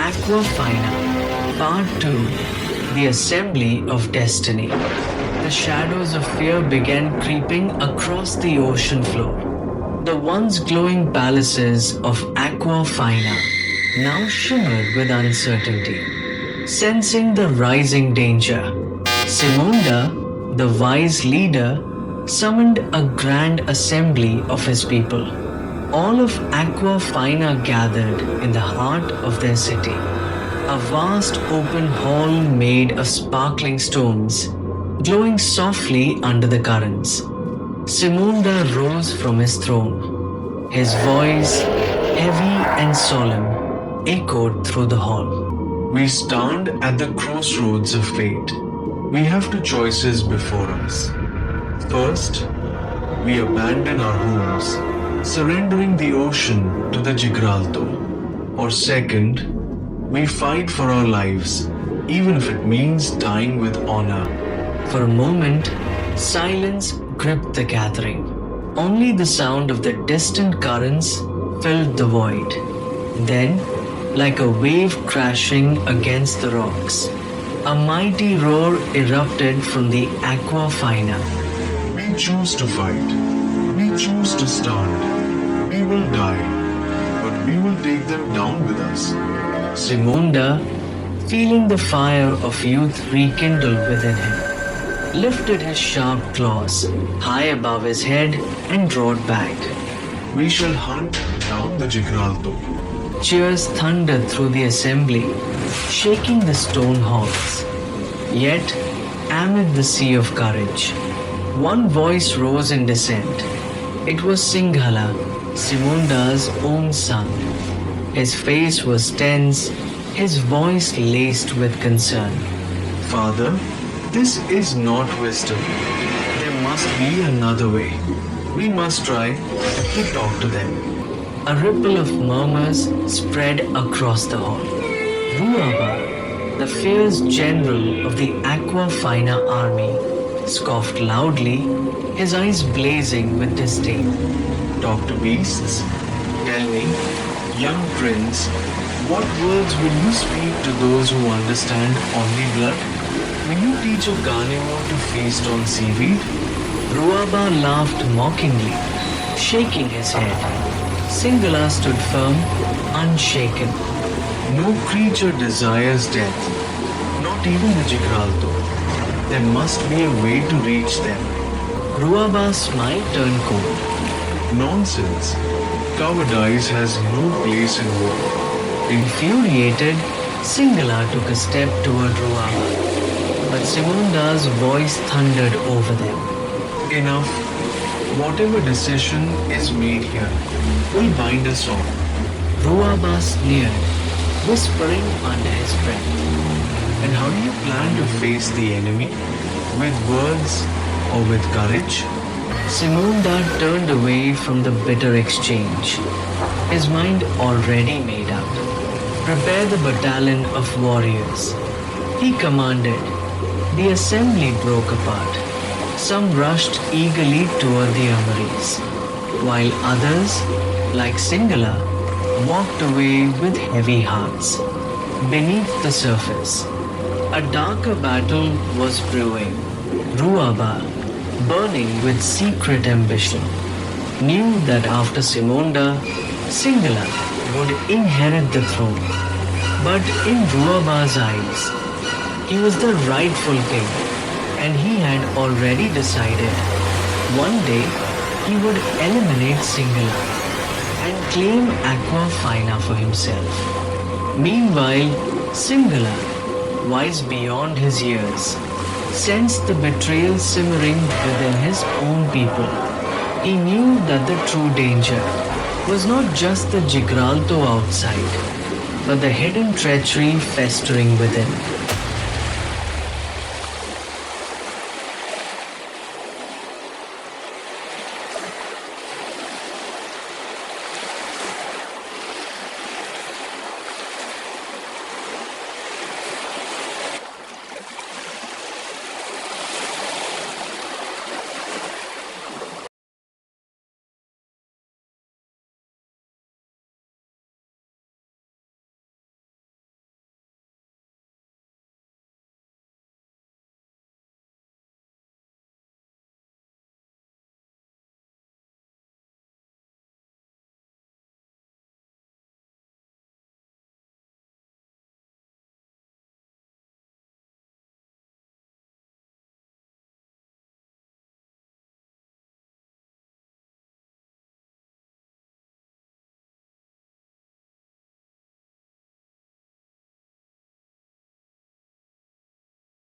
Aquafina, Part 2, The Assembly of Destiny. The shadows of fear began creeping across the ocean floor. The once glowing palaces of Aquafina now shimmered with uncertainty. Sensing the rising danger, Simonda, the wise leader, summoned a grand assembly of his people. All of Aquafina gathered in the heart of their city. A vast open hall made of sparkling stones, glowing softly under the currents. Simonda rose from his throne. His voice, heavy and solemn, echoed through the hall. We stand at the crossroads of fate. We have two choices before us. First, we abandon our homes, surrendering the ocean to the Gibraltar. Or second, we fight for our lives, even if it means dying with honor. For a moment, silence gripped the gathering. Only the sound of the distant currents filled the void. Then, like a wave crashing against the rocks, a mighty roar erupted from the Aquafina. We choose to fight. We choose to stand. We will die, but we will take them down with us. Simonda, feeling the fire of youth rekindle within him, lifted his sharp claws high above his head and roared back. We shall hunt down the Gibraltar. Cheers thundered through the assembly, shaking the stone halls. Yet, amid the sea of courage, one voice rose in dissent. It was Singhala, Simonda's own son. His face was tense, his voice laced with concern. Father, this is not wisdom. There must be another way. We must try to talk to them. A ripple of murmurs spread across the hall. Ruaba, the fierce general of the Aquafina army, scoffed loudly, his eyes blazing with disdain. Talk to beasts? Tell me, young prince, what words will you speak to those who understand only blood? Will you teach a carnivore to feast on seaweed? Ruaba laughed mockingly, shaking his head. Singhala stood firm, unshaken. No creature desires death, not even the Gibraltar. There must be a way to reach them. Ruaba's smile turned cold. Nonsense. Cowardice has no place in war. Infuriated, Singhala took a step toward Ruaba, but Simonda's voice thundered over them. Enough. Whatever decision is made here will bind us all. Ruaba sneered, whispering under his breath. And how do you plan to face the enemy? With words or with courage? Simonda turned away from the bitter exchange, his mind already made up. Prepare the battalion of warriors, he commanded. The assembly broke apart. Some rushed eagerly toward the armories, while others, like Singhala, walked away with heavy hearts. Beneath the surface, a darker battle was brewing. Ruaba, burning with secret ambition, knew that after Simonda, Singhala would inherit the throne. But in Ruaba's eyes, he was the rightful king, and he had already decided one day he would eliminate Singhala and claim Aquafina for himself. Meanwhile, Singhala, wise beyond his years, sensed the betrayal simmering within his own people. He knew that the true danger was not just the Gibraltar outside, but the hidden treachery festering within.